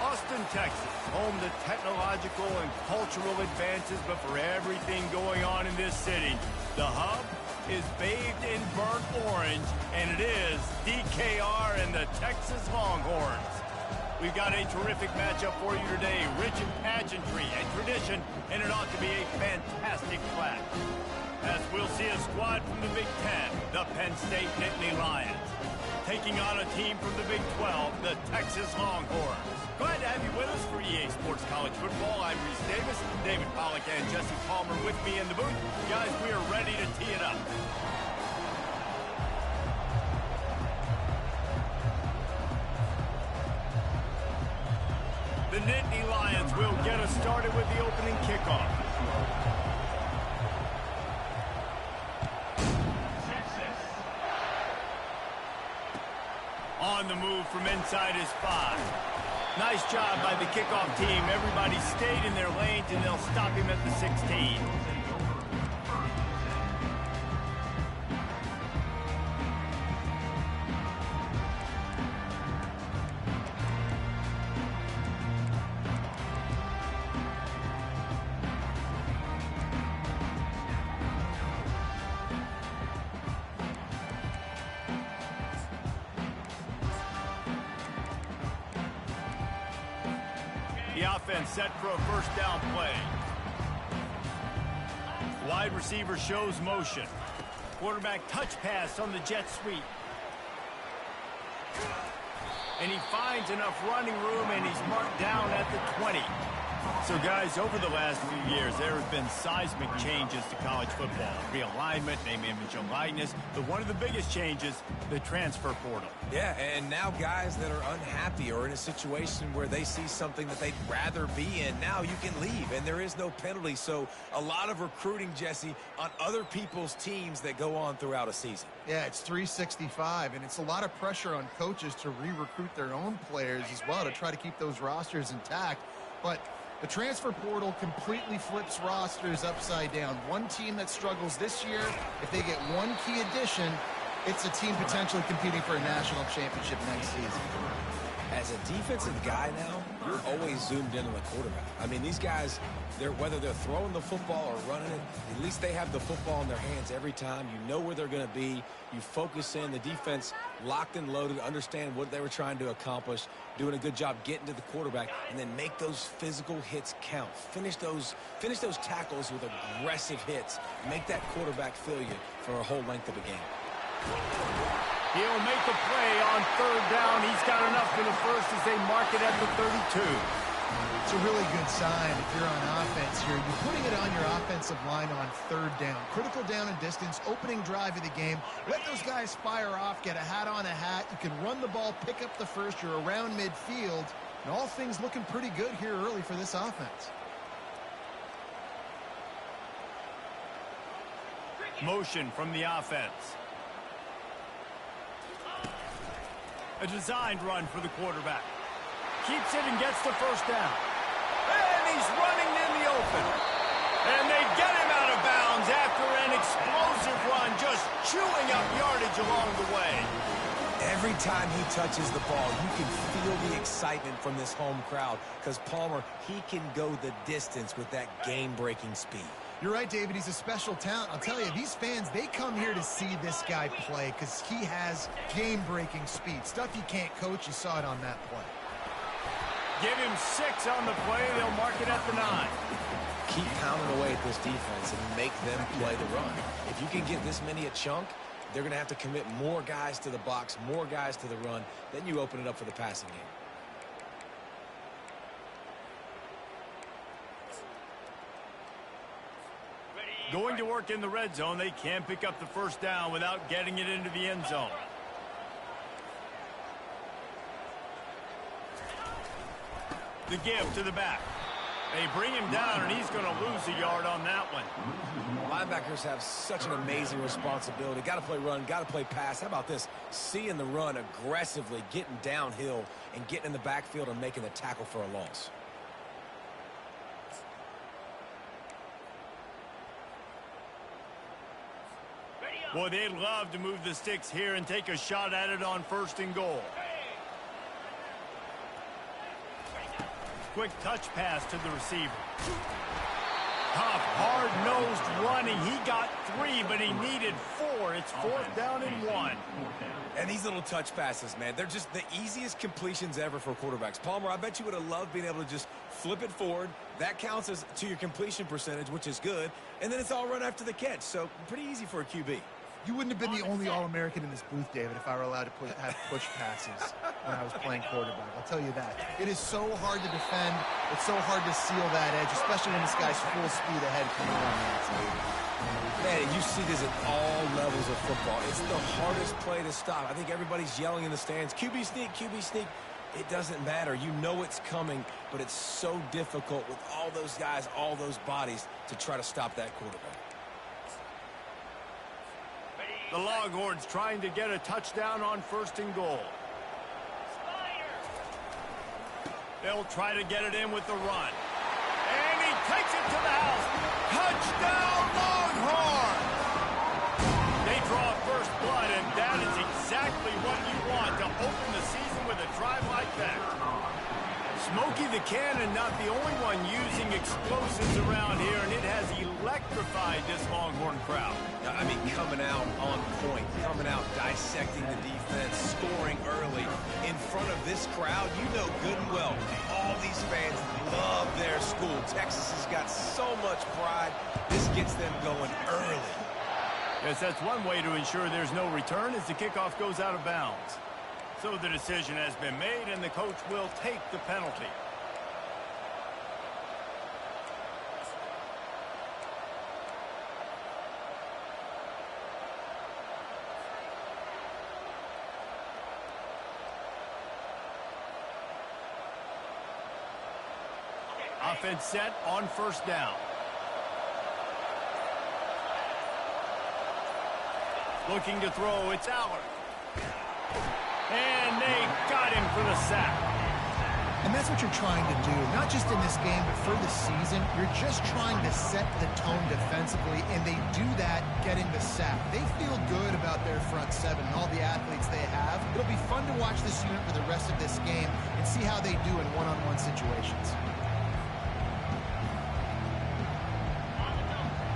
Austin, Texas, home to technological and cultural advances, but for everything going on in this city, the hub is bathed in burnt orange, and it is DKR and the Texas Longhorns. We've got a terrific matchup for you today, rich in pageantry and tradition, and it ought to be a fantastic clash. As we'll see a squad from the Big Ten, the Penn State Nittany Lions, taking on a team from the Big 12, the Texas Longhorns. Glad to have you with us for EA Sports College Football. I'm Reese Davis, David Pollack and Jesse Palmer with me in the booth. Guys, we are ready to tee it up. The Nittany Lions will get us started with the opening kickoff. On the move from inside his 5. Nice job by the kickoff team. Everybody stayed in their lanes, and they'll stop him at the 16. The offense set for a first down play. Wide receiver shows motion. Quarterback touch pass on the jet sweep. And he finds enough running room, and he's marked down at the 20. So, guys, over the last few years, there have been seismic changes to college football. Realignment, name, image, and likeness. But one of the biggest changes, the transfer portal. Yeah, and now guys that are unhappy or in a situation where they see something that they'd rather be in, now you can leave, and there is no penalty. So a lot of recruiting, Jesse, on other people's teams that go on throughout a season. Yeah, it's 365, and it's a lot of pressure on coaches to re-recruit their own players as well to try to keep those rosters intact. But the transfer portal completely flips rosters upside down. One team that struggles this year, if they get one key addition, it's a team potentially competing for a national championship next season. As a defensive guy now, you're always zoomed in on the quarterback. I mean, these guys, whether they're throwing the football or running it, at least they have the football in their hands every time. You know where they're going to be. You focus in. The defense locked and loaded, understand what they were trying to accomplish, doing a good job getting to the quarterback, and then make those physical hits count. Finish those tackles with aggressive hits. Make that quarterback feel you for a whole length of a game. He'll make the play on third down. He's got enough for the first as they mark it at the 32. It's a really good sign if you're on offense here. You're putting it on your offensive line on third down. Critical down and distance, opening drive of the game. Let those guys fire off, get a hat on a hat. You can run the ball, pick up the first. You're around midfield. And all things looking pretty good here early for this offense. Motion from the offense. A designed run for the quarterback. Keeps it and gets the first down. And he's running in the open. And they get him out of bounds after an explosive run, just chewing up yardage along the way. Every time he touches the ball, you can feel the excitement from this home crowd because Palmer, he can go the distance with that game-breaking speed. You're right, David. He's a special talent. I'll tell you, these fans, they come here to see this guy play because he has game-breaking speed. Stuff you can't coach. You saw it on that play. Give him 6 on the play. They'll mark it at the 9. Keep pounding away at this defense and make them play the run. If you can get this many a chunk, they're going to have to commit more guys to the box, more guys to the run. Then you open it up for the passing game. Going to work in the red zone. They can't pick up the first down without getting it into the end zone. The give to the back. They bring him down, and he's going to lose a yard on that one. Linebackers have such an amazing responsibility. Got to play run, got to play pass. How about this? Seeing the run aggressively, getting downhill, and getting in the backfield and making the tackle for a loss. Boy, they'd love to move the sticks here and take a shot at it on 1st and goal. Quick touch pass to the receiver. Tough, hard-nosed running. He got 3, but he needed 4. It's 4th down and 1. And these little touch passes, man, they're just the easiest completions ever for quarterbacks. Palmer, I bet you would have loved being able to just flip it forward. That counts as to your completion percentage, which is good. And then it's all run after the catch. So pretty easy for a QB. You wouldn't have been the only All-American in this booth, David, if I were allowed to have push passes when I was playing quarterback. I'll tell you that. It is so hard to defend. It's so hard to seal that edge, especially when this guy's full speed ahead coming on the outside. Man, you see this at all levels of football. It's the hardest play to stop. I think everybody's yelling in the stands, QB sneak, QB sneak. It doesn't matter. You know it's coming, but it's so difficult with all those guys, all those bodies to try to stop that quarterback. The Longhorns trying to get a touchdown on 1st and goal. They'll try to get it in with the run. And he takes it to the house. Touchdown, Longhorns! They draw first blood, and that is exactly what you want to open the season with a drive like that. Smokey the Cannon not the only one using explosives around here, and it has electrified this Longhorn crowd. I mean, coming out on point, coming out, dissecting the defense, scoring early. In front of this crowd, you know good and well, all these fans love their school. Texas has got so much pride. This gets them going early. Yes, that's one way to ensure there's no return as the kickoff goes out of bounds. So the decision has been made, and the coach will take the penalty. Offense set on 1st down. Looking to throw, it's Allard. And they got him for the sack. And that's what you're trying to do, not just in this game, but for the season. You're just trying to set the tone defensively, and they do that getting the sack. They feel good about their front seven and all the athletes they have. It'll be fun to watch this unit for the rest of this game and see how they do in one-on-one situations.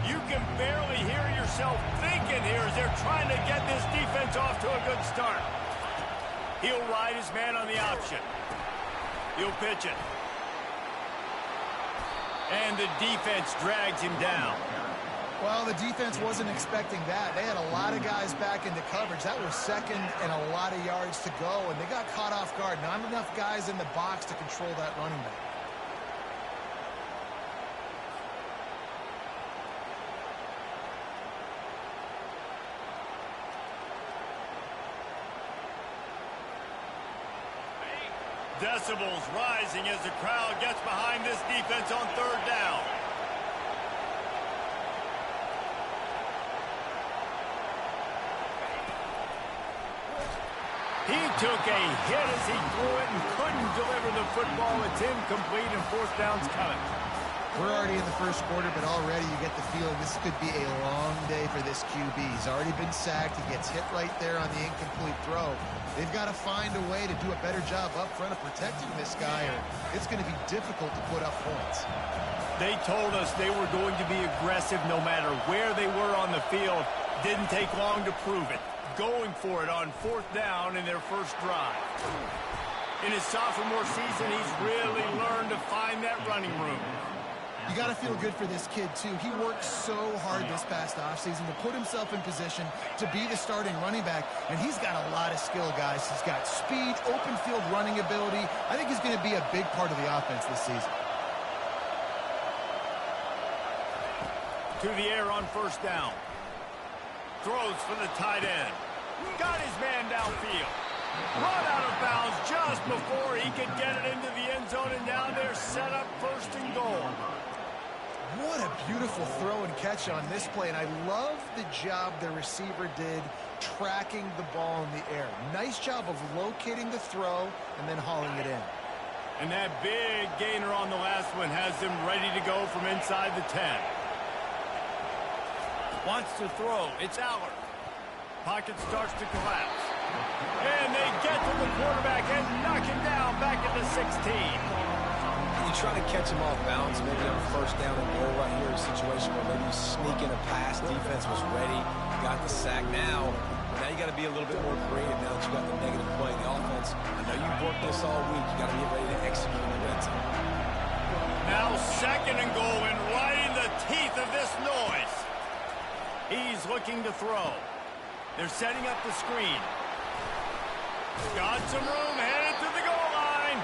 You can barely hear yourself thinking here as they're trying to get this defense off to a good start. He'll ride his man on the option. He'll pitch it. And the defense drags him down. Well, the defense wasn't expecting that. They had a lot of guys back into coverage. That was 2nd and a lot of yards to go, and they got caught off guard. Not enough guys in the box to control that running back. Decibels rising as the crowd gets behind this defense on 3rd down. He took a hit as he threw it and couldn't deliver the football. It's incomplete and 4th down's coming. We're already in the 1st quarter, but already you get the feeling this could be a long day for this QB. He's already been sacked. He gets hit right there on the incomplete throw. They've got to find a way to do a better job up front of protecting this guy, or it's going to be difficult to put up points. They told us they were going to be aggressive no matter where they were on the field. Didn't take long to prove it. Going for it on 4th down in their first drive. In his sophomore season, he's really learned to find that running room. You got to feel good for this kid, too. He worked so hard this past offseason to put himself in position to be the starting running back, and he's got a lot of skill, guys. He's got speed, open field running ability. I think he's going to be a big part of the offense this season. To the air on 1st down. Throws for the tight end. Got his man downfield. Run out of bounds just before he could get it into the end zone, and now they're set up 1st and goal. What a beautiful throw and catch on this play, and I love the job the receiver did tracking the ball in the air. Nice job of locating the throw and then hauling it in. And that big gainer on the last one has them ready to go from inside the 10. Wants to throw. It's Allard. Pocket starts to collapse. And they get to the quarterback and knock him down back at the 16. You try to catch him off balance, maybe on first down and goal right here, a situation where maybe you sneak in a pass. Defense was ready, got the sack. Now you got to be a little bit more creative now that you got the negative play. The offense, I know you've worked this all week. You got to get ready to execute in the red zone. Now second and goal, and right in the teeth of this noise. He's looking to throw. They're setting up the screen. Got some room, headed to the goal line.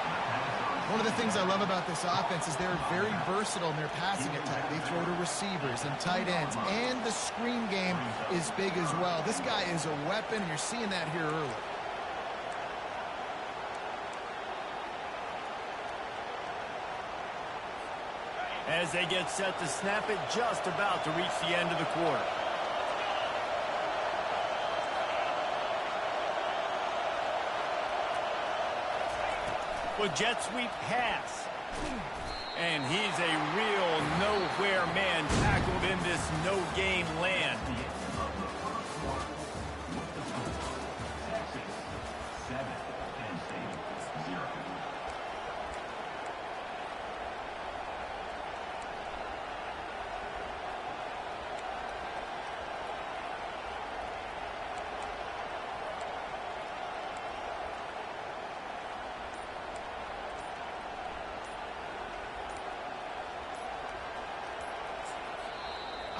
One of the things I love about this offense is they're very versatile in their passing attack. They throw to receivers and tight ends, and the screen game is big as well. This guy is a weapon, and you're seeing that here early. As they get set to snap it, just about to reach the end of the quarter. With jet sweep pass. And he's a real nowhere man tackled in this no-gain land.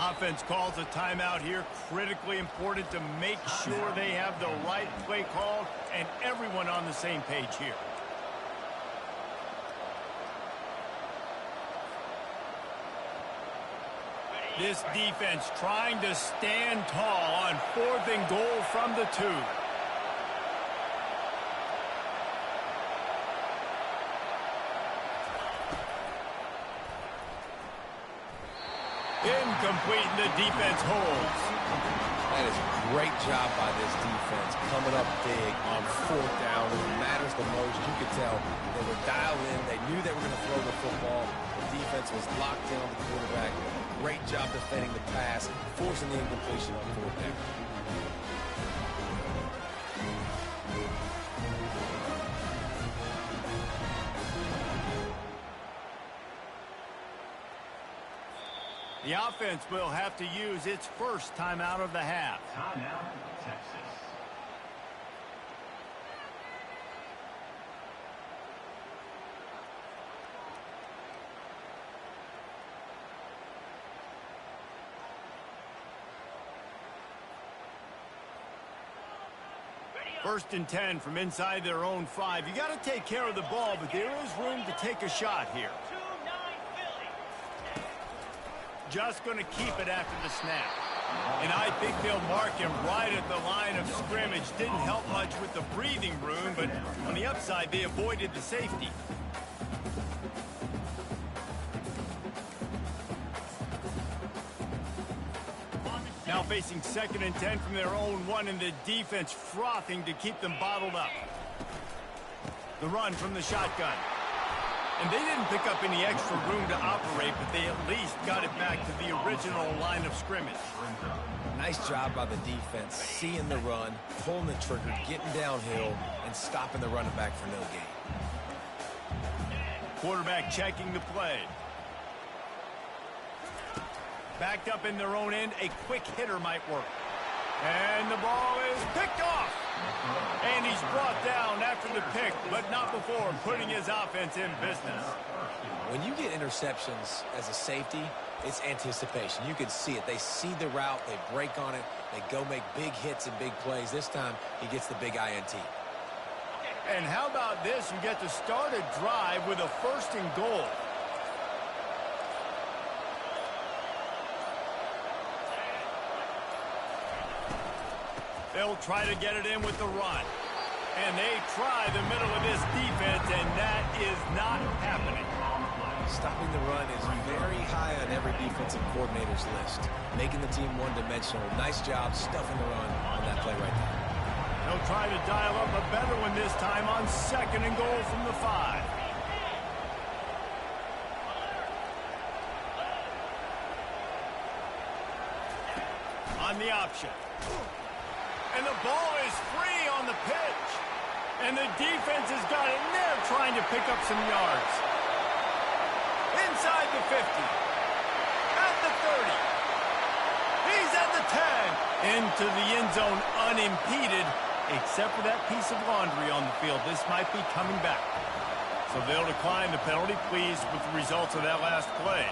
Offense calls a timeout here. Critically important to make sure they have the right play called and everyone on the same page here. This defense trying to stand tall on 4th and goal from the 2. Incomplete, and the defense holds. That is a great job by this defense, coming up big on 4th down. When it matters the most, you could tell they were dialed in. They knew they were going to throw the football. The defense was locked in on the quarterback. Great job defending the pass, forcing the incompletion on 4th down. The offense will have to use its first timeout of the half. Timeout, Texas. First and 10 from inside their own 5. You got to take care of the ball, but there is room to take a shot here. Just going to keep it after the snap. And I think they'll mark him right at the line of scrimmage. Didn't help much with the breathing room, but on the upside, they avoided the safety. Now facing 2nd and 10 from their own 1, and the defense frothing to keep them bottled up. The run from the shotgun. And they didn't pick up any extra room to operate, but they at least got it back to the original line of scrimmage. Nice job by the defense, seeing the run, pulling the trigger, getting downhill, and stopping the running back for no gain. Quarterback checking the play. Backed up in their own end, a quick hitter might work. And the ball is picked off. And he's brought down after the pick, but not before putting his offense in business. When you get interceptions as a safety, it's anticipation. You can see it. They see the route, they break on it, they go make big hits and big plays. This time, he gets the big INT. And how about this? You get to start a drive with a 1st and goal. They'll try to get it in with the run. And they try the middle of this defense, and that is not happening. Stopping the run is very high on every defensive coordinator's list. Making the team one-dimensional. Nice job stuffing the run on that play right there. They'll try to dial up a better one this time on 2nd and goal from the 5. On the option. And the ball is free on the pitch. And the defense has got it, and they're trying to pick up some yards. Inside the 50. At the 30. He's at the 10. Into the end zone unimpeded, except for that piece of laundry on the field. This might be coming back. So they'll decline the penalty, pleased with the results of that last play.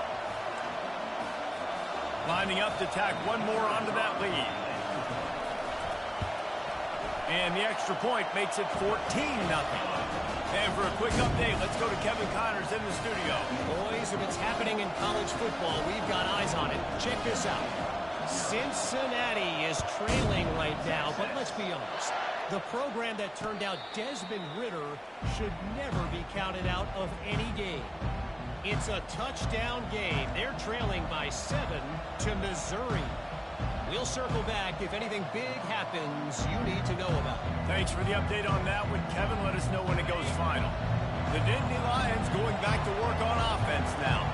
Lining up to tack one more onto that lead. And the extra point makes it 14-0. And for a quick update, let's go to Kevin Connors in the studio. Boys, if it's happening in college football, we've got eyes on it. Check this out. Cincinnati is trailing right now, but let's be honest. The program that turned out Desmond Ridder should never be counted out of any game. It's a touchdown game. They're trailing by 7 to Missouri. We'll circle back if anything big happens you need to know about. Thanks for the update on that one, Kevin. Let us know when it goes final. The Nittany Lions going back to work on offense now.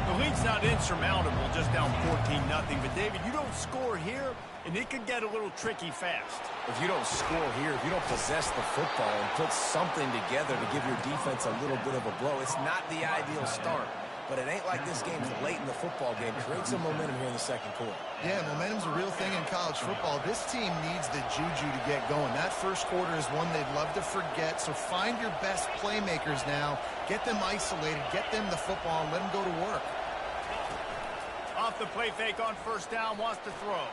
The lead's not insurmountable, just down 14-0. But, David, you don't score here, and it could get a little tricky fast. If you don't score here, if you don't possess the football and put something together to give your defense a little bit of a blow, it's not the ideal start. But it ain't like this game's late in the football game. Create some momentum here in the second quarter. Yeah, momentum's a real thing in college football. This team needs the juju to get going. That first quarter is one they'd love to forget. So find your best playmakers now. Get them isolated. Get them the football and let them go to work. Off the play fake on first down, wants to throw.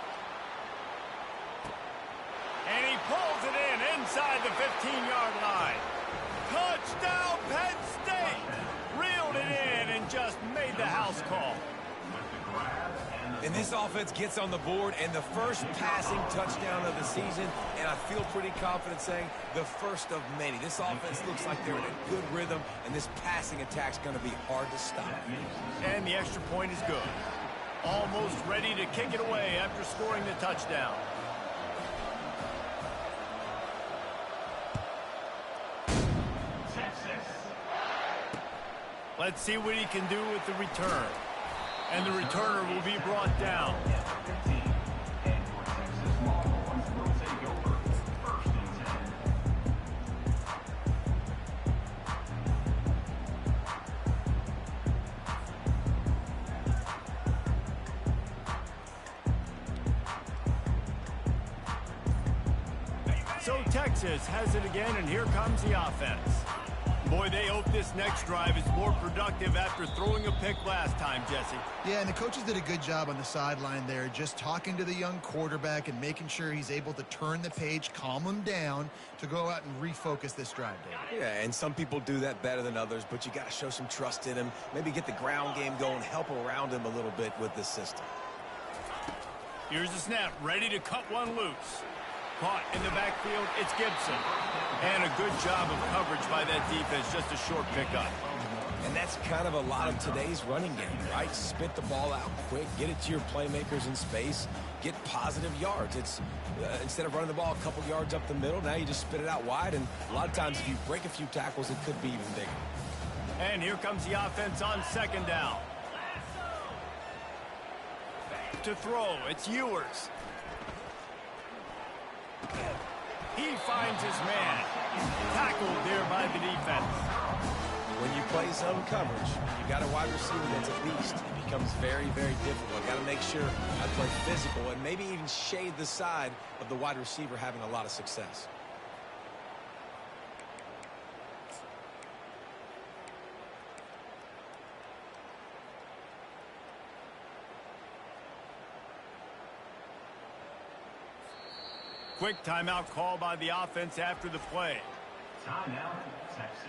And he pulls it in inside the 15-yard line. Touchdown, Penn State! Reeled it in and just made the house call. And this offense gets on the board and the first passing touchdown of the season, and I feel pretty confident saying the first of many. This offense looks like they're in a good rhythm, and this passing attack's going to be hard to stop. And the extra point is good. Almost ready to kick it away after scoring the touchdown. Let's see what he can do with the return. And the returner will be brought down. So Texas has it again, and here comes the offense. Boy, they hope this next drive is more productive after throwing a pick last time, Jesse. Yeah, and the coaches did a good job on the sideline there, just talking to the young quarterback and making sure he's able to turn the page, calm him down to go out and refocus this drive, David. Yeah, and some people do that better than others, but you got to show some trust in him, maybe get the ground game going, help around him a little bit with this system. Here's the snap, ready to cut one loose. Caught in the backfield, it's Gibson. And a good job of coverage by that defense, just a short pickup. And that's kind of a lot of today's running game, right? Spit the ball out quick, get it to your playmakers in space, get positive yards. It's instead of running the ball a couple yards up the middle, now you just spit it out wide, and a lot of times if you break a few tackles, it could be even bigger. And here comes the offense on second down. To throw, it's Ewers. He finds his man. Tackled there by the defense. When you play zone coverage, you got a wide receiver that's a beast. It becomes very, very difficult. Got to make sure I play physical and maybe even shade the side of the wide receiver having a lot of success. Quick timeout call by the offense after the play. Timeout, Texas.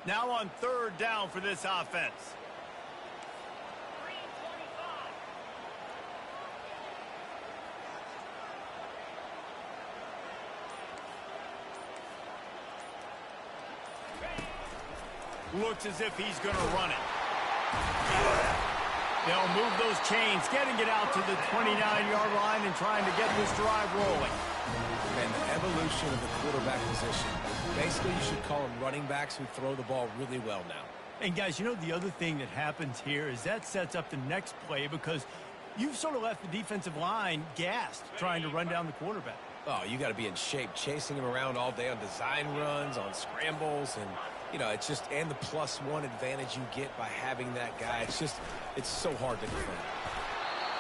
Now on third down for this offense. Looks as if he's going to run it. They'll move those chains, getting it out to the 29-yard line and trying to get this drive rolling. And the evolution of the quarterback position. Basically, you should call them running backs who throw the ball really well now. And guys, you know the other thing that happens here is that sets up the next play because You've sort of left the defensive line gassed trying to run down the quarterback. Oh, you got to be in shape, chasing him around all day on design runs, on scrambles, and, you know, it's just, and the +1 advantage you get by having that guy. It's so hard to defend.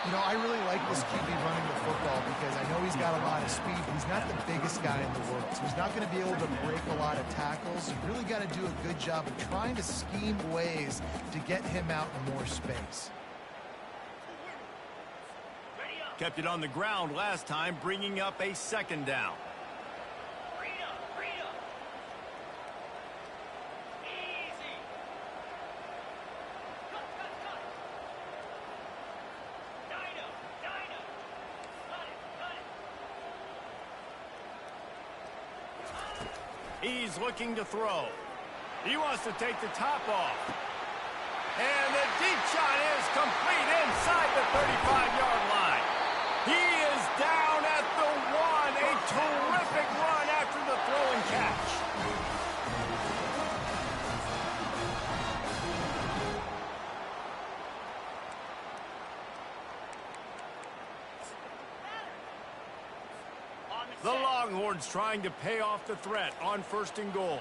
You know, I really like this QB running the football because I know he's got a lot of speed, but he's not the biggest guy in the world. So he's not going to be able to break a lot of tackles. You really got to do a good job of trying to scheme ways to get him out in more space. Kept it on the ground last time, bringing up a second down. He's looking to throw. He wants to take the top off. And the deep shot is complete inside the 35-yard line. He is down at the 1. A terrific run after the throw and catch. The Longhorns trying to pay off the threat on 1st and goal.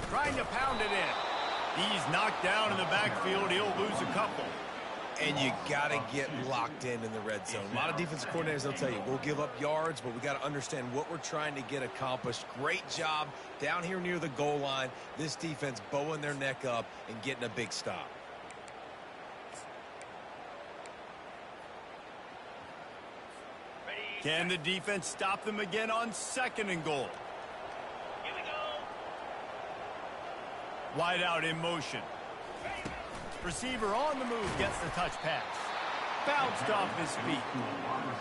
Trying to pound it in. He's knocked down in the backfield. He'll lose a couple. And you got to get locked in the red zone. A lot of defensive coordinators, they'll tell you, we'll give up yards, but we got to understand what we're trying to get accomplished. Great job down here near the goal line. This defense bowing their neck up and getting a big stop. Can the defense stop them again on 2nd and goal? Here we go. Wide out in motion. Receiver on the move gets the touch pass. Bounced off his feet.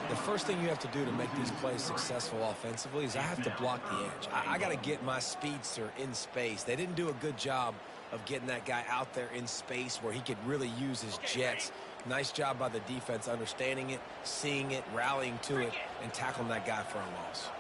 The first thing you have to do to make these plays successful offensively is I have to block the edge. I got to get my speedster in space. They didn't do a good job of getting that guy out there in space where he could really use his jets. Nice job by the defense understanding it, seeing it, rallying to it, and tackling that guy for a loss.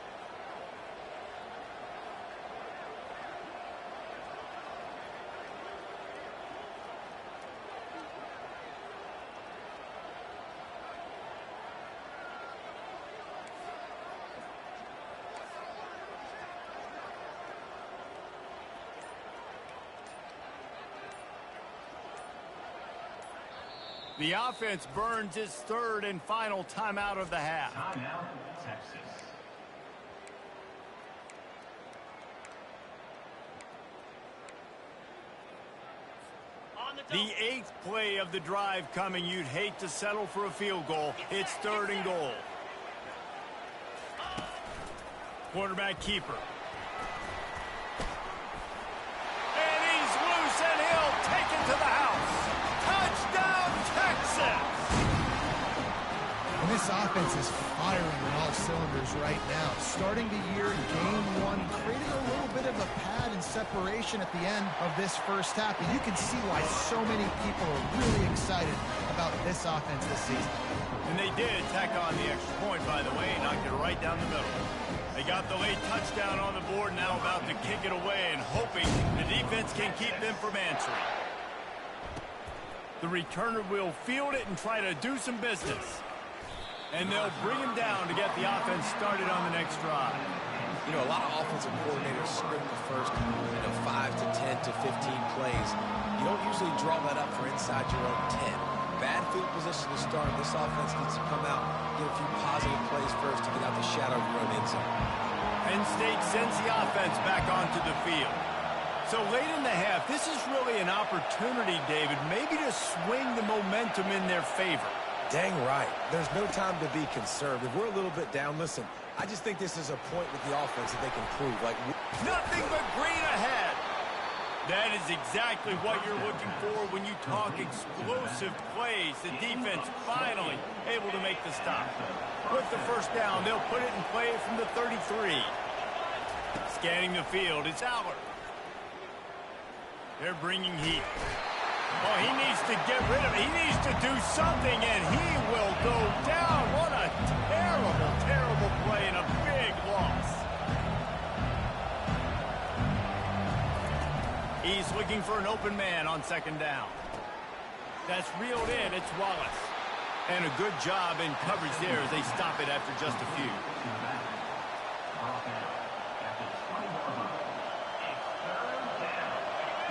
The offense burns its 3rd and final timeout of the half. Timeout, Texas. The 8th play of the drive coming. You'd hate to settle for a field goal. It's 3rd and goal. Quarterback keeper. And he's loose, and he'll take it to the house. Touchdown, Texas! And this offense is firing on all cylinders right now. Starting the year, game 1, creating a little bit of a pad and separation at the end of this first half. And you can see why so many people are really excited about this offense this season. And they did tack on the extra point, by the way, knocked it right down the middle. They got the late touchdown on the board, now about to kick it away and hoping the defense can keep them from answering. The returner will field it and try to do some business. And they'll bring him down to get the offense started on the next drive. You know, a lot of offensive coordinators script the first, 5 to 10 to 15 plays. You don't usually draw that up for inside your own 10. Bad field position to start. This offense needs to come out, get a few positive plays first to get out the shadow of your own end zone. Penn State sends the offense back onto the field. So late in the half, this is really an opportunity, David, maybe to swing the momentum in their favor. Dang right. There's no time to be concerned. If we're a little bit down, listen, I just think this is a point with the offense that they can prove. Nothing but green ahead. That is exactly what you're looking for when you talk explosive plays. The defense finally able to make the stop. With the first down, they'll put it in play from the 33. Scanning the field, it's Aller. They're bringing heat. Oh, he needs to get rid of it. He needs to do something, and he will go down. What a terrible, terrible play. looking for an open man on second down. That's reeled in. It's Wallace. And a good job in coverage there as they stop it after just a few.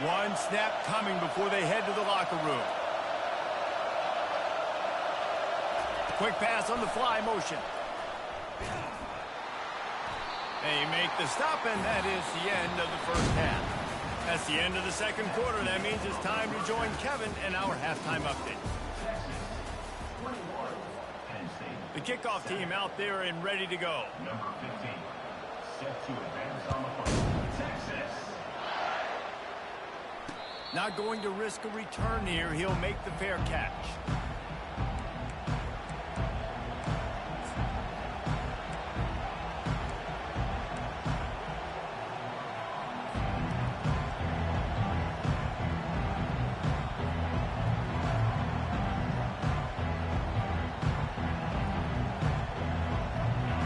One snap coming before they head to the locker room. Quick pass on the fly motion. They make the stop, and that is the end of the first half. That's the end of the second quarter. That means it's time to join Kevin in our halftime update. The kickoff team out there and ready to go. Number 15, set to advance on the play. Texas. Not going to risk a return here. He'll make the fair catch.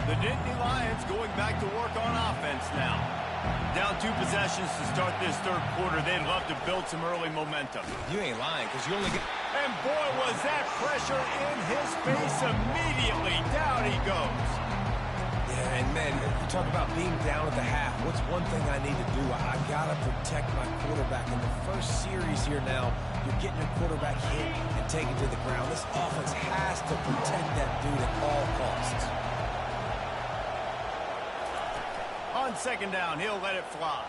The Nittany Lions going back to work on offense now. Down 2 possessions to start this third quarter. They'd love to build some early momentum. You ain't lying, because you only get... And boy, was that pressure in his face immediately. Down he goes. Yeah, and man, you talk about being down at the half. What's one thing I need to do? I got to protect my quarterback. In the first series here now, you're getting your quarterback hit and taken to the ground. This offense has to protect that dude at all costs. On second down, he'll let it fly.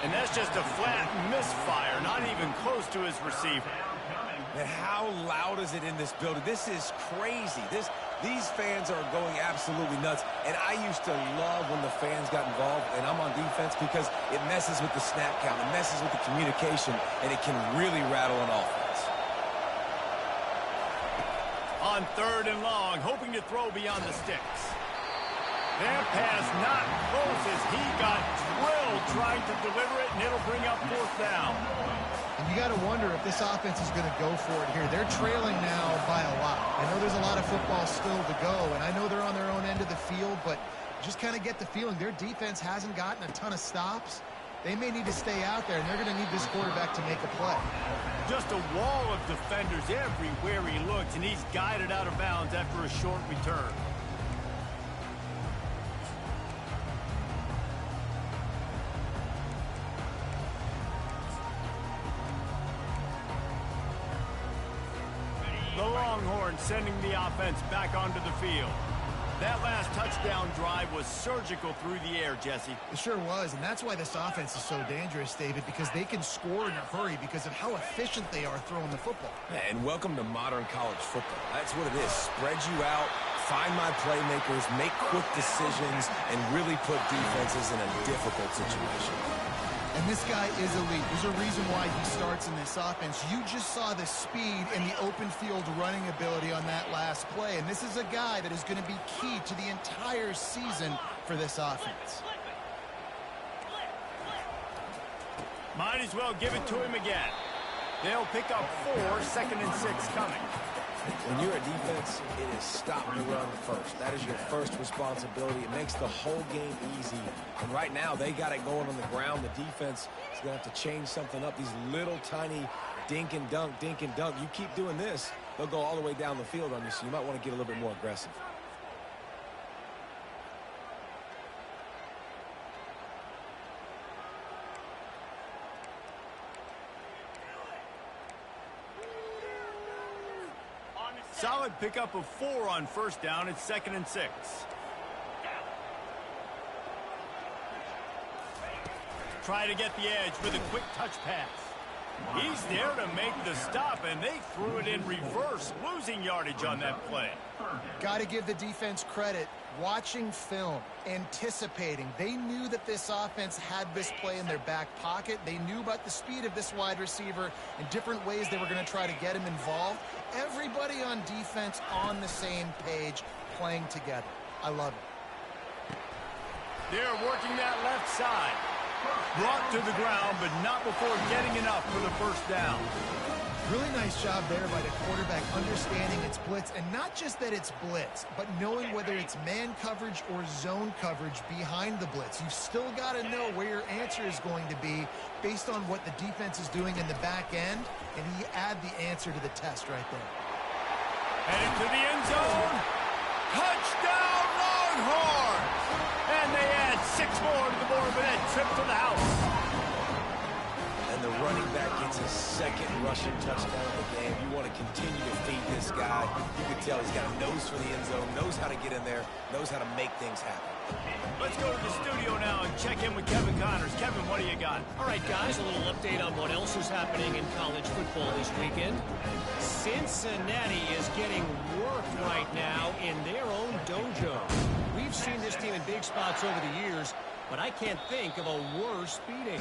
And that's just a flat misfire, not even close to his receiver. Man, how loud is it in this building? This is crazy. These fans are going absolutely nuts. And I used to love when the fans got involved, and I'm on defense, because it messes with the snap count. It messes with the communication, and it can really rattle an offense. On third and long, hoping to throw beyond the sticks. That pass not close as he got drilled trying to deliver it, and it'll bring up fourth down. And you got to wonder if this offense is going to go for it here. They're trailing now by a lot. I know there's a lot of football still to go, and I know they're on their own end of the field, but just kind of get the feeling their defense hasn't gotten a ton of stops. They may need to stay out there, and they're going to need this quarterback to make a play. Just a wall of defenders everywhere he looks, and he's guided out of bounds after a short return. The Longhorns sending the offense back onto the field. That last touchdown drive was surgical through the air, Jesse. It sure was, and that's why this offense is so dangerous, David, because they can score in a hurry because of how efficient they are throwing the football. And welcome to modern college football. That's what it is. Spread you out, find my playmakers, make quick decisions, and really put defenses in a difficult situation. And this guy is elite. There's a reason why he starts in this offense. You just saw the speed and the open field running ability on that last play. And this is a guy that is going to be key to the entire season for this offense. Might as well give it to him again. They'll pick up 4, 2nd and 6 coming. When you're a defense, it is stop the run first. That is your first responsibility. It makes the whole game easy. And right now, they got it going on the ground. The defense is going to have to change something up. These little tiny dink and dunk, dink and dunk. You keep doing this, they'll go all the way down the field on you, so you might want to get a little bit more aggressive. Solid pickup of 4 on first down. It's 2nd and 6. Try to get the edge with a quick touch pass. He's there to make the stop, and they threw it in reverse, losing yardage on that play. Got to give the defense credit. Watching film, anticipating. They knew that this offense had this play in their back pocket. They knew about the speed of this wide receiver and different ways they were going to try to get him involved. Everybody on defense on the same page, playing together. I love it. They're working that left side. Brought to the ground, but not before getting enough for the first down. Really nice job there by the quarterback understanding it's blitz, and not just that it's blitz, but knowing whether it's man coverage or zone coverage behind the blitz. You've still got to know where your answer is going to be based on what the defense is doing in the back end, and he add the answer to the test right there. Headed to the end zone. Touchdown, Longhorns! And they add 6 more to the board with that trip to the house. And the running back gets his second rushing touchdown of the game. You want to continue to feed this guy. You can tell he's got a nose for the end zone, knows how to get in there, knows how to make things happen. Let's go to the studio now and check in with Kevin Connors. Kevin, what do you got? All right, guys, a little update on what else is happening in college football this weekend. Cincinnati is getting work right now in their own dojo. We've seen this team in big spots over the years, but I can't think of a worse beating.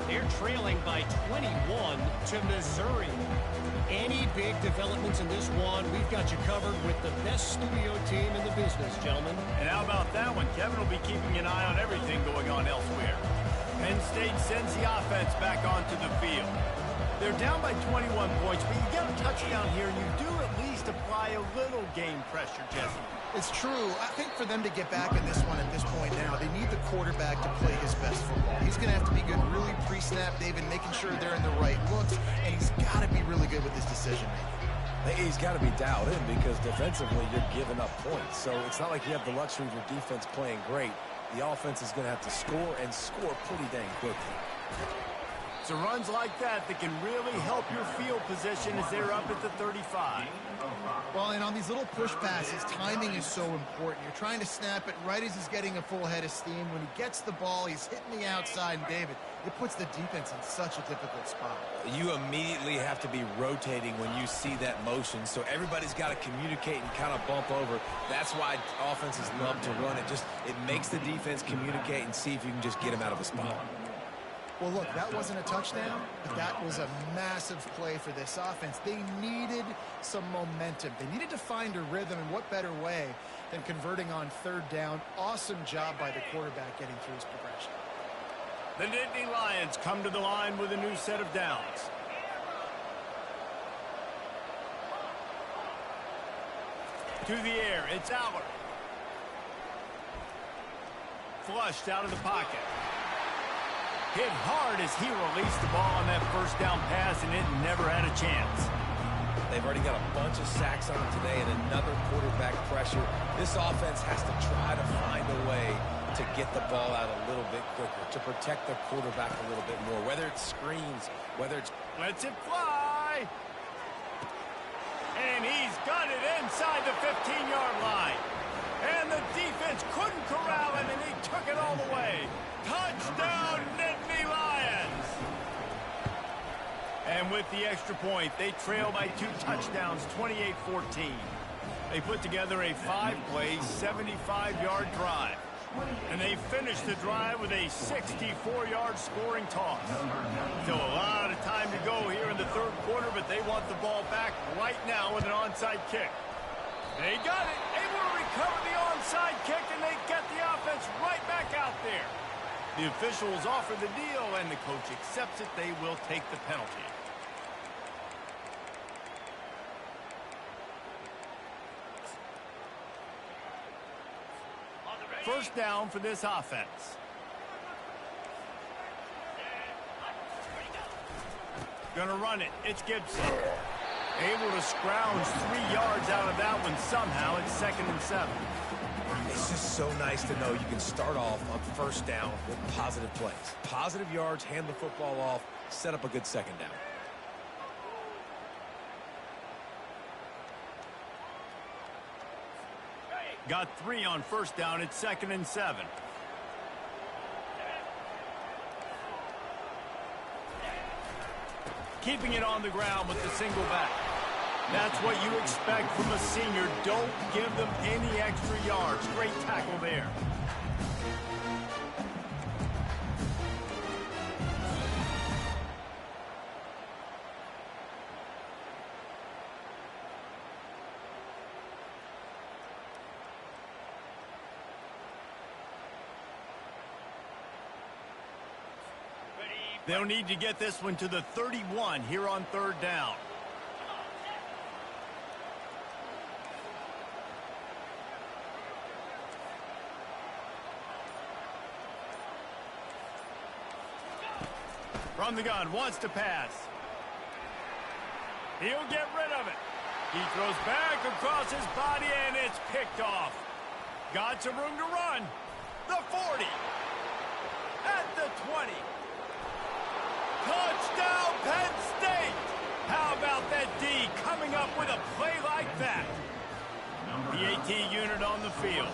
They're trailing by 21 to Missouri. Any big developments in this one, we've got you covered with the best studio team in the business, gentlemen. And how about that one? Kevin will be keeping an eye on everything going on elsewhere. Penn State sends the offense back onto the field. They're down by 21 points, but you get a touchdown here, and you do at least apply a little game pressure, Jesse. It's true. I think for them to get back in this one at this point now, they need the quarterback to play his best football. He's going to have to be good really pre-snap, David, making sure they're in the right looks, and he's got to be really good with his decision-making. He's got to be dialed in because defensively you're giving up points. So it's not like you have the luxury of your defense playing great. The offense is going to have to score and score pretty dang quickly. So runs like that can really help your field position as they're up at the 35. Well, and on these little push passes, timing is so important. You're trying to snap it right as he's getting a full head of steam. When he gets the ball, he's hitting the outside, and David, it puts the defense in such a difficult spot. You immediately have to be rotating when you see that motion, so everybody's got to communicate and kind of bump over. That's why offenses love to run it. It makes the defense communicate and see if you can just get him out of the spot. Well, look, that wasn't a touchdown, but that was a massive play for this offense. They needed some momentum. They needed to find a rhythm, and what better way than converting on third down. Awesome job by the quarterback getting through his progression. The Nittany Lions come to the line with a new set of downs. To the air, it's Allard. Flushed out of the pocket. Hit hard as he released the ball on that first down pass, and it never had a chance. They've already got a bunch of sacks on it today and another quarterback pressure. This offense has to try to find a way to get the ball out a little bit quicker, to protect the quarterback a little bit more, whether it's screens, whether it's... Lets it fly. And he's got it inside the 15-yard line. And the defense couldn't corral him, and he took it all the way. Touchdown, Nittany Lions! And with the extra point, they trail by 2 touchdowns, 28-14. They put together a 5-play, 75-yard drive. And they finished the drive with a 64-yard scoring toss. Still a lot of time to go here in the third quarter, but they want the ball back right now with an onside kick. They got it, able to recover the onside kick, and they get the offense right back out there. The officials offer the deal, and the coach accepts it. They will take the penalty. First down for this offense. Gonna run it. It's Gibson. Able to scrounge 3 yards out of that one somehow. It's 2nd and 7. It's just so nice to know you can start off on first down with positive plays. Positive yards, hand the football off, set up a good second down. Got 3 on first down. It's 2nd and 7. Keeping it on the ground with the single back. That's what you expect from a senior. Don't give them any extra yards. Great tackle there. They'll need to get this one to the 31 here on third down. From the gun, wants to pass. He'll get rid of it. He throws back across his body, and it's picked off. Got some room to run. The 40. At the 20. Touchdown, Penn State! How about that D coming up with a play like that? The AT unit on the field.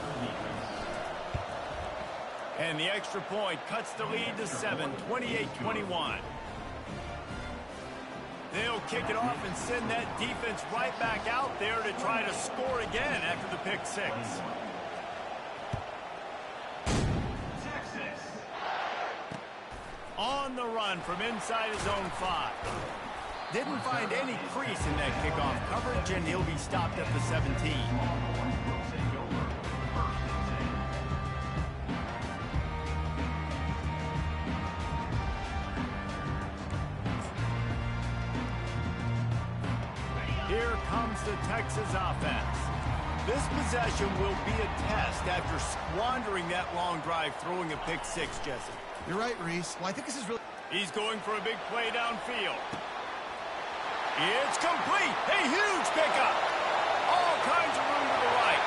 And the extra point cuts the lead to 7, 28-21. They'll kick it off and send that defense right back out there to try to score again after the pick six. Texas. On the run from inside his own 5. Didn't find any crease in that kickoff coverage, and he'll be stopped at the 17. Here comes the Texas offense. This possession will be a test after squandering that long drive throwing a pick six, Jesse. You're right, Reese. Well, I think this is really... He's going for a big play downfield. It's complete. A huge pickup. All kinds of room to the right.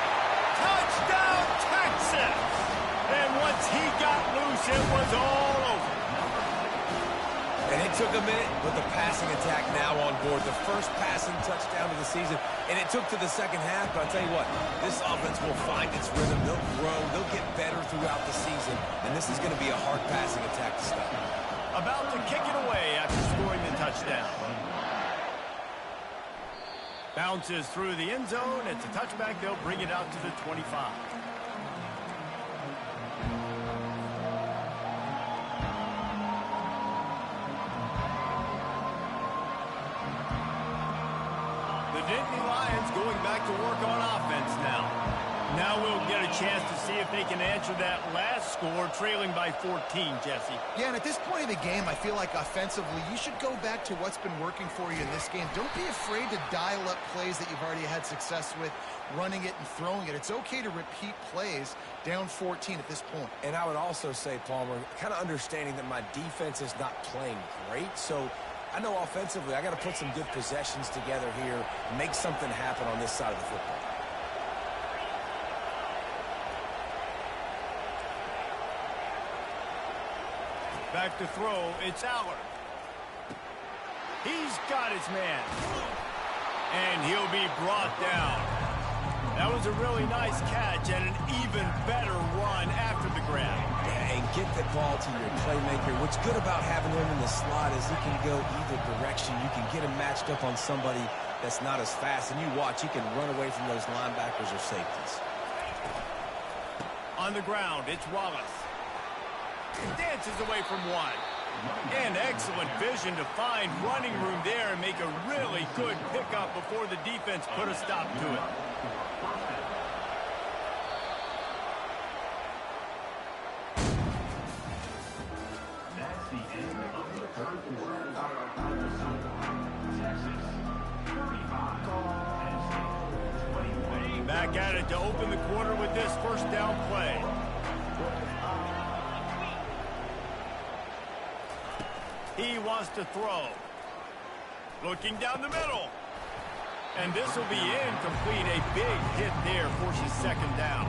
Touchdown, Texas! And once he got loose, it was all over. And it took a minute with the passing attack now on board. The first passing touchdown of the season. And it took to the second half, but I'll tell you what, this offense will find its rhythm. They'll grow. They'll get better throughout the season. And this is going to be a hard passing attack to stop. About to kick it away after scoring the touchdown. Bounces through the end zone. It's a touchback. They'll bring it out to the 25. The Nittany Lions going back to work on offense now. Now we'll get a chance to see if they can answer that last score, trailing by 14, Jesse. Yeah, and at this point in the game, I feel like offensively, you should go back to what's been working for you in this game. Don't be afraid to dial up plays that you've already had success with, running it and throwing it. It's okay to repeat plays down 14 at this point. And I would also say, Palmer, kind of understanding that my defense is not playing great, so I know offensively I got to put some good possessions together here, make something happen on this side of the football. Back to throw, it's Aller. He's got his man. And he'll be brought down. That was a really nice catch and an even better run after the grab. Yeah, and get the ball to your playmaker. What's good about having him in the slot is he can go either direction. You can get him matched up on somebody that's not as fast. And you watch, he can run away from those linebackers or safeties. On the ground, it's Wallace. Dances away from one. And excellent vision to find running room there and make a really good pickup before the defense put a stop to it. That's the end of the third quarter. Texas 35. Penn State 21. Back at it to open the quarter with this first down play. He wants to throw. Looking down the middle. And this will be incomplete. A big hit there forces second down.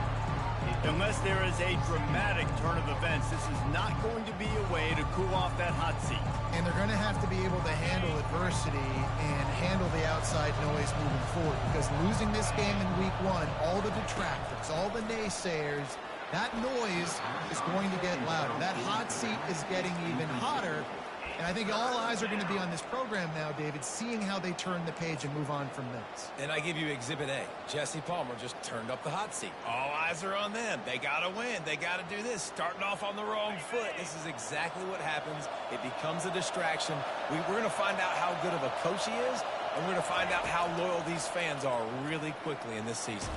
Unless there is a dramatic turn of events, this is not going to be a way to cool off that hot seat. And they're going to have to be able to handle adversity and handle the outside noise moving forward, because losing this game in week 1, all the detractors, all the naysayers, that noise is going to get louder. That hot seat is getting even hotter. And I think all eyes are going to be on this program now, David, seeing how they turn the page and move on from this. And I give you Exhibit A. Jesse Palmer just turned up the hot seat. All eyes are on them. They got to win. They got to do this. Starting off on the wrong foot. This is exactly what happens. It becomes a distraction. We're going to find out how good of a coach he is, and we're going to find out how loyal these fans are really quickly in this season.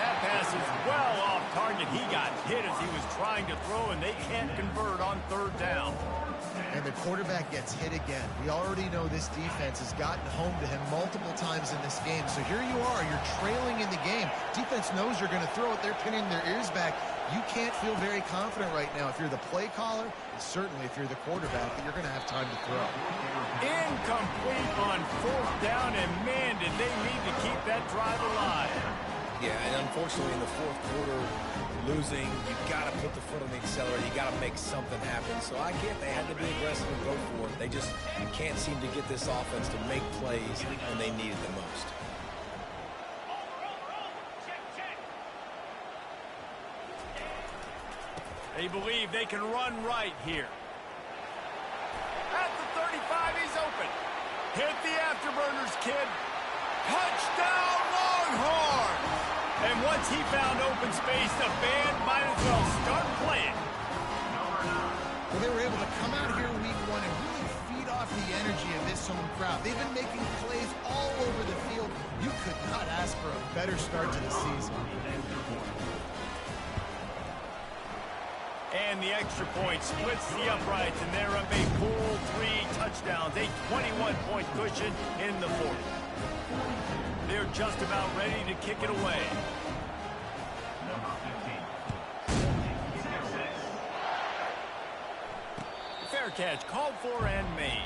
That pass is well off target. He got hit as he was trying to throw, and they can't convert on third down. And the quarterback gets hit again. We already know this defense has gotten home to him multiple times in this game. So here you are, you're trailing in the game. Defense knows you're going to throw it. They're pinning their ears back. You can't feel very confident right now if you're the play caller, and certainly if you're the quarterback, that you're going to have time to throw. Incomplete on fourth down, and man, did they need to keep that drive alive. Yeah, and unfortunately in the fourth quarter, losing, you've got to put the foot on the accelerator. You got to make something happen. So I get they had to be aggressive and go for it. They just can't seem to get this offense to make plays when they need it the most. They believe they can run right here. At the 35, he's open. Hit the afterburners, kid. Touchdown, Longhorns! And once he found open space, the band might as well start playing. Well, they were able to come out here week one and really feed off the energy of this home crowd. They've been making plays all over the field. You could not ask for a better start to the season. And the extra point splits the uprights, and they're up a full 3 touchdowns, a 21-point cushion in the fourth. They're just about ready to kick it away. Number 15. Fair catch, called for and made.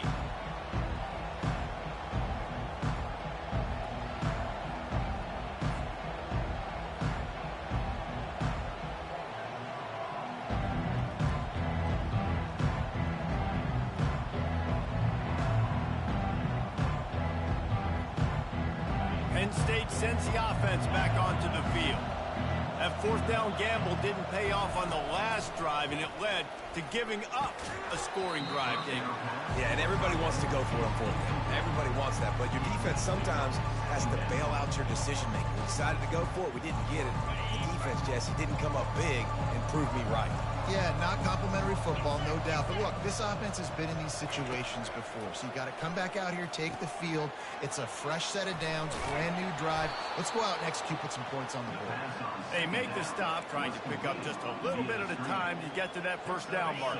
Penn State sends the offense back onto the field. That fourth down gamble didn't pay off on the last drive, and it led to giving up a scoring drive, David. Yeah, and everybody wants to go for it on fourth down. Everybody wants that, but your defense sometimes has to bail out your decision-making. We decided to go for it. We didn't get it. The defense, Jesse, didn't come up big and prove me right. Yeah, not complimentary football, no doubt. But look, this offense has been in these situations before. So you got to come back out here, take the field. It's a fresh set of downs, brand new drive. Let's go out and execute, put some points on the board. They make the stop, trying to pick up just a little bit at a time to get to that first down marker.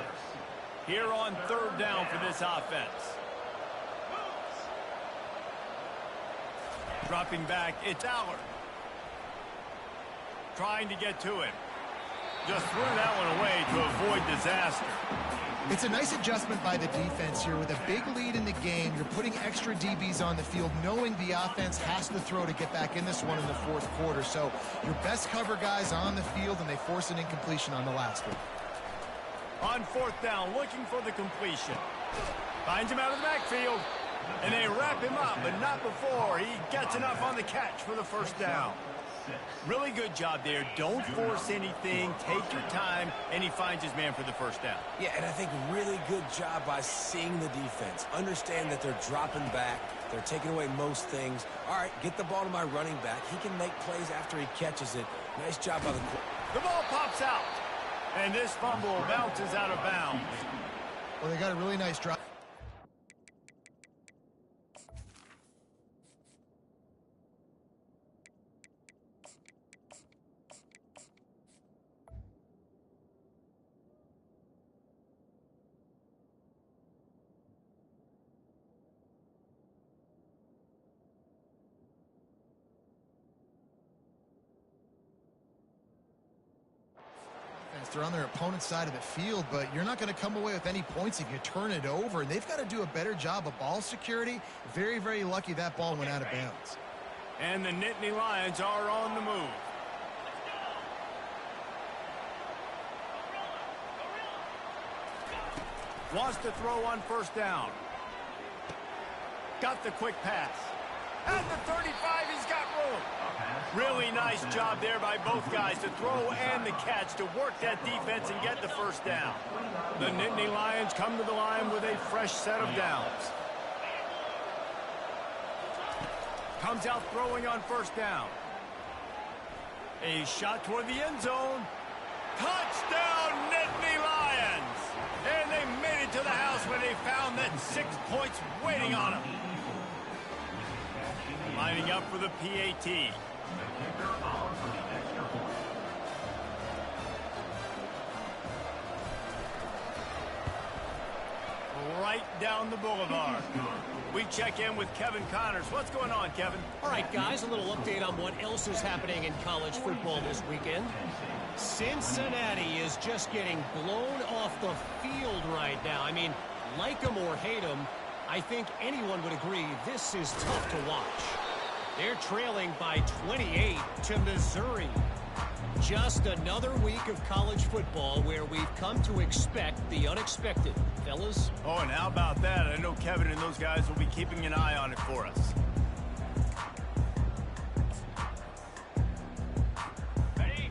Here on third down for this offense. Dropping back, it's Allard. Trying to get to him. Just threw that one away to avoid disaster. It's a nice adjustment by the defense here. With a big lead in the game, you're putting extra DBs on the field, knowing the offense has to throw to get back in this one in the fourth quarter. So your best cover guys on the field, and they force an incompletion on the last one. On fourth down, looking for the completion. Finds him out of the backfield, and they wrap him up, but not before he gets enough on the catch for the first down. Really good job there. Don't force anything. Take your time, and he finds his man for the first down. Yeah, and I think really good job by seeing the defense. Understand that they're dropping back. They're taking away most things. All right, get the ball to my running back. He can make plays after he catches it. Nice job by the quarterback. The ball pops out, and this fumble bounces out of bounds. Well, they got a really nice drive. They're on their opponent's side of the field, but you're not going to come away with any points if you turn it over. And they've got to do a better job of ball security. Very, very lucky that ball went out of bounds. And the Nittany Lions are on the move. Wants to throw on first down. Got the quick pass. At the 35, he's got room. Really nice job there by both guys to throw and the catch to work that defense and get the first down. The Nittany Lions come to the line with a fresh set of downs. Comes out throwing on first down. A shot toward the end zone. Touchdown, Nittany Lions! And they made it to the house when they found that 6 points waiting on them. Lining up for the PAT. The kicker fouled for the extra point. Right down the boulevard. We check in with Kevin Connors. What's going on, Kevin? All right, guys, a little update on what else is happening in college football this weekend. Cincinnati is just getting blown off the field right now. I mean, like them or hate them, I think anyone would agree this is tough to watch. They're trailing by 28 to Missouri. Just another week of college football where we've come to expect the unexpected. Fellas? Oh, and how about that? I know Kevin and those guys will be keeping an eye on it for us.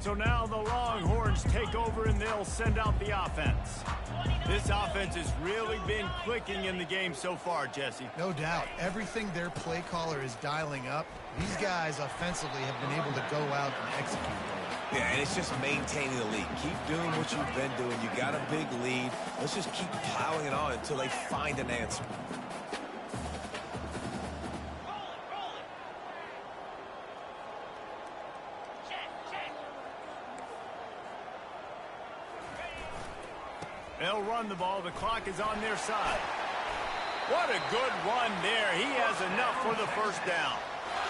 So now the Longhorns take over and they'll send out the offense. This offense has really been clicking in the game so far, Jesse. No doubt. Everything their play caller is dialing up, these guys offensively have been able to go out and execute. Yeah, and it's just maintaining the lead. Keep doing what you've been doing. You got a big lead. Let's just keep piling it on until they find an answer. They'll run the ball. The clock is on their side. What a good run there. He has enough for the first down.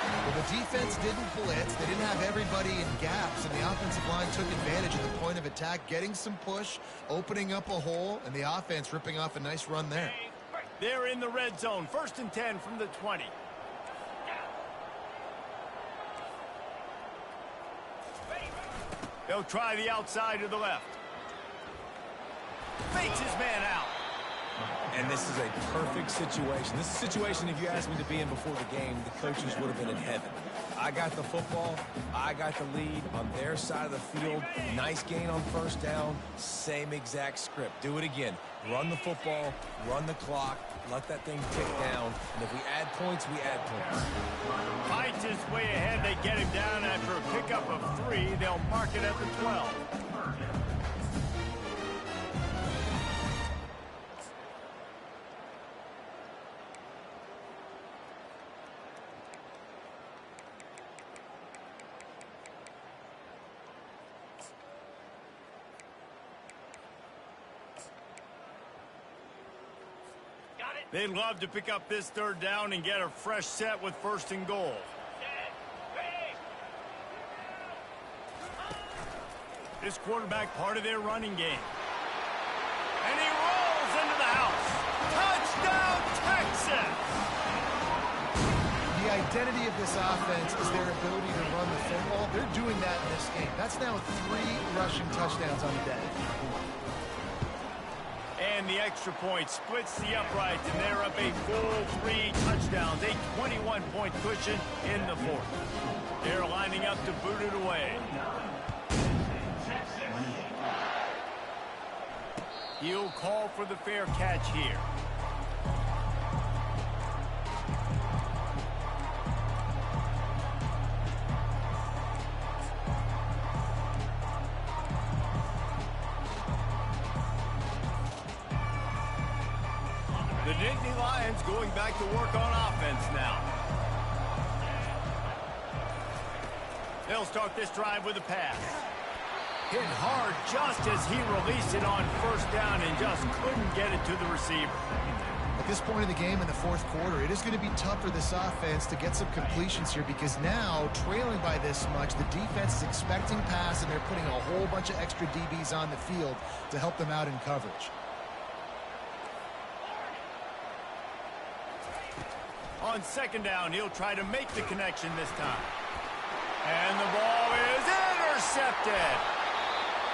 Well, the defense didn't blitz. They didn't have everybody in gaps, and the offensive line took advantage of the point of attack, getting some push, opening up a hole, and the offense ripping off a nice run there. They're in the red zone. 1st and 10 from the 20. They'll try the outside to the left. Fakes his man out. And this is a perfect situation. This is a situation, if you asked me to be in before the game, the coaches would have been in heaven. I got the football. I got the lead on their side of the field. Nice gain on 1st down. Same exact script. Do it again. Run the football. Run the clock. Let that thing tick down. And if we add points, we add points. Fights his way ahead. They get him down after a pickup of 3. They'll mark it at the 12. They'd love to pick up this 3rd down and get a fresh set with 1st and goal. This quarterback part of their running game. And he rolls into the house. Touchdown, Texas! The identity of this offense is their ability to run the football. They're doing that in this game. That's now 3 rushing touchdowns on the day. And the extra point splits the uprights, and they're up a full 3 touchdowns, a 21-point cushion in the 4th. They're lining up to boot it away. He'll call for the fair catch here. The Nittany Lions going back to work on offense now. They'll start this drive with a pass. Hit hard just as he released it on 1st down and just couldn't get it to the receiver. At this point in the game in the 4th quarter, it is going to be tough for this offense to get some completions here because now, trailing by this much, the defense is expecting pass and they're putting a whole bunch of extra DBs on the field to help them out in coverage. On 2nd down, he'll try to make the connection this time. And the ball is intercepted.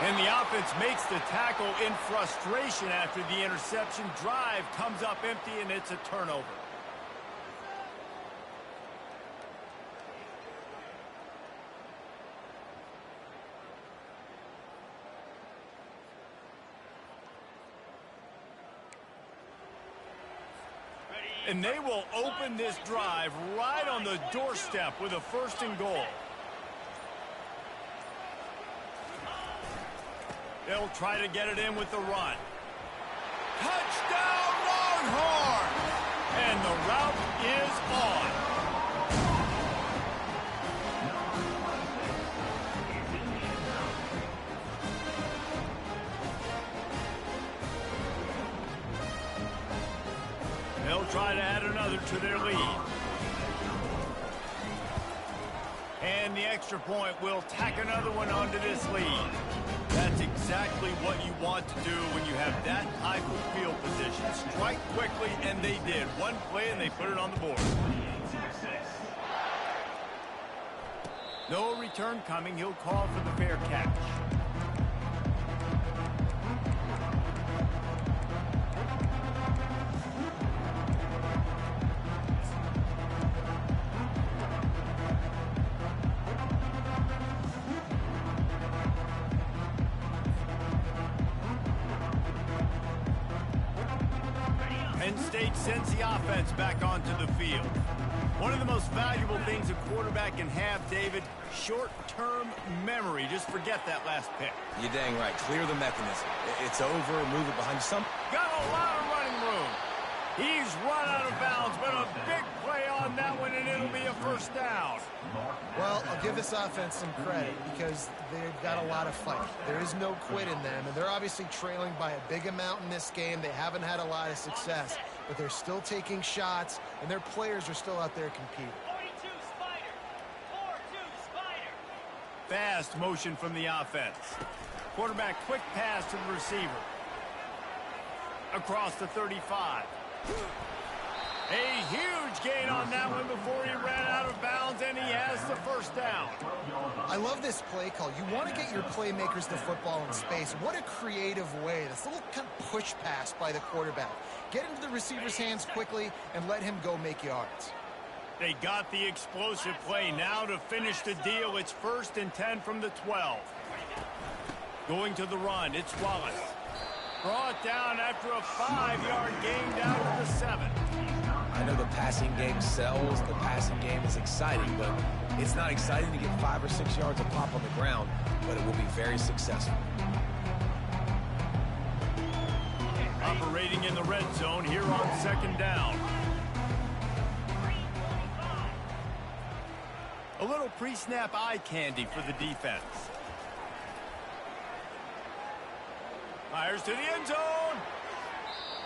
And the offense makes the tackle in frustration after the interception. Drive comes up empty, and it's a turnover. And they will open this drive right on the doorstep with a 1st and goal. They'll try to get it in with the run. Touchdown, Longhorns! And the route is on. try to add another to their lead. And the extra point will tack another one onto this lead. That's exactly what you want to do when you have that type of field position. Strike quickly, and they did. One play, and they put it on the board. No return coming. He'll call for the fair catch. Penn State sends the offense back onto the field. One of the most valuable things a quarterback can have, David, short-term memory. Just forget that last pick. You're dang right. Clear the mechanism. It's over. Move it behind you. Got a lot of running room. He's run out of bounds, but a big play on that one, and it'll be a first down. Well, I'll give this offense some credit because they've got a lot of fight. There is no quit in them, and they're obviously trailing by a big amount in this game. They haven't had a lot of success, but they're still taking shots, and their players are still out there competing. 42 Spider. 4-2 Spider. Fast motion from the offense. Quarterback quick pass to the receiver. Across the 35. A huge gain on that one before he ran out of bounds, and he has the first down. I love this play call. You want to get your playmakers the football in space. What a creative way. This little kind of push pass by the quarterback. Get into the receiver's hands quickly and let him go make yards. They got the explosive play. Now to finish the deal, it's 1st and 10 from the 12. Going to the run, it's Wallace. Brought down after a 5-yard gain down to the 7. I know the passing game sells. The passing game is exciting, but it's not exciting to get 5 or 6 yards of pop on the ground, but it will be very successful. Operating in the red zone here on 2nd down. A little pre-snap eye candy for the defense. Fires to the end zone.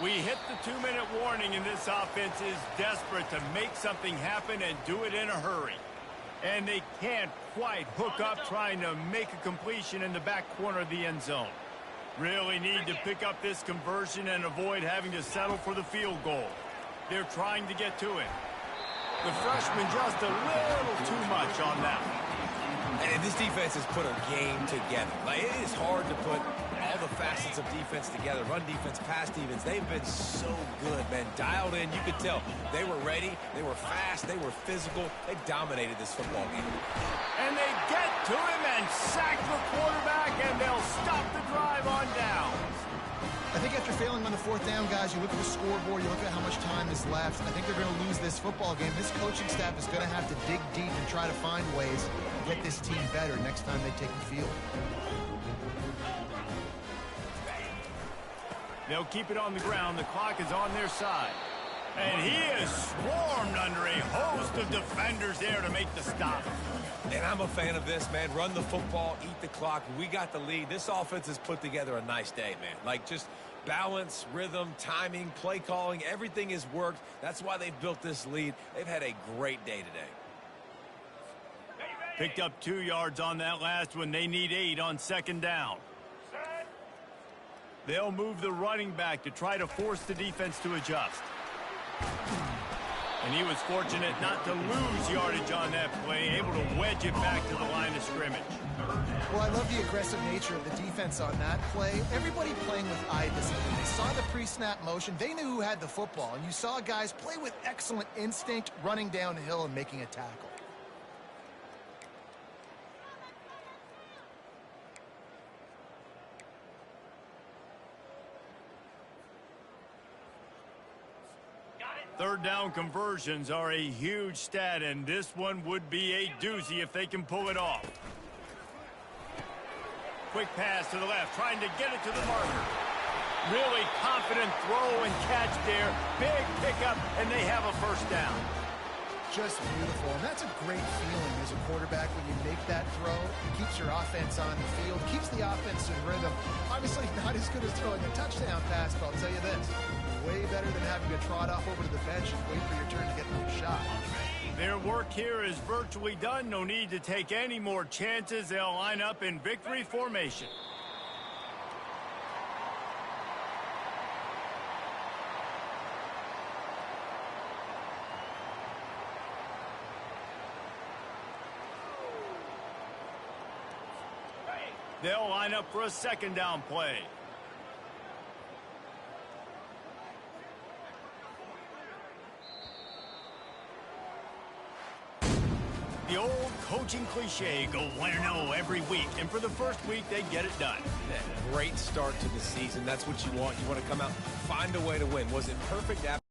We hit the 2-minute warning, and this offense is desperate to make something happen and do it in a hurry. And they can't quite hook up trying to make a completion in the back corner of the end zone. Really need to pick up this conversion and avoid having to settle for the field goal. They're trying to get to it. The freshman just a little too much on that one. And this defense has put a game together. Like, it is hard to put all the facets of defense together. Run defense, pass defense. They've been so good, man. Dialed in. You could tell they were ready. They were fast. They were physical. They dominated this football game. And they get to him and sack the quarterback, and they'll stop the drive on downs. I think after failing on the 4th down, guys, you look at the scoreboard, you look at how much time is left. I think they're going to lose this football game. This coaching staff is going to have to dig deep and try to find ways to get this team better next time they take the field. They'll keep it on the ground. The clock is on their side. And he is swarmed under a host of defenders there to make the stop. And I'm a fan of this, man. Run the football, eat the clock. We got the lead. This offense has put together a nice day, man. Like, just balance, rhythm, timing, play calling, everything has worked. That's why they've built this lead. They've had a great day today. Picked up 2 yards on that last one. They need 8 on 2nd down. They'll move the running back to try to force the defense to adjust. And he was fortunate not to lose yardage on that play, able to wedge it back to the line of scrimmage. Well, I love the aggressive nature of the defense on that play. Everybody playing with eye discipline. They saw the pre-snap motion. They knew who had the football. And you saw guys play with excellent instinct, running downhill and making a tackle. Third down conversions are a huge stat, and this one would be a doozy if they can pull it off. Quick pass to the left, trying to get it to the marker. Really confident throw and catch there. Big pickup, and they have a first down. Just beautiful, and that's a great feeling as a quarterback when you make that throw. It keeps your offense on the field, keeps the offense in rhythm. Obviously not as good as throwing a touchdown pass, but I'll tell you this. way better than having to trot off over to the bench and wait for your turn to get another shot. Their work here is virtually done. No need to take any more chances. They'll line up in victory formation. They'll line up for a second down play. The old coaching cliche, go 1-0 every week. And for the first week, they get it done. Great start to the season. That's what you want. You want to come out, find a way to win. Was it perfect?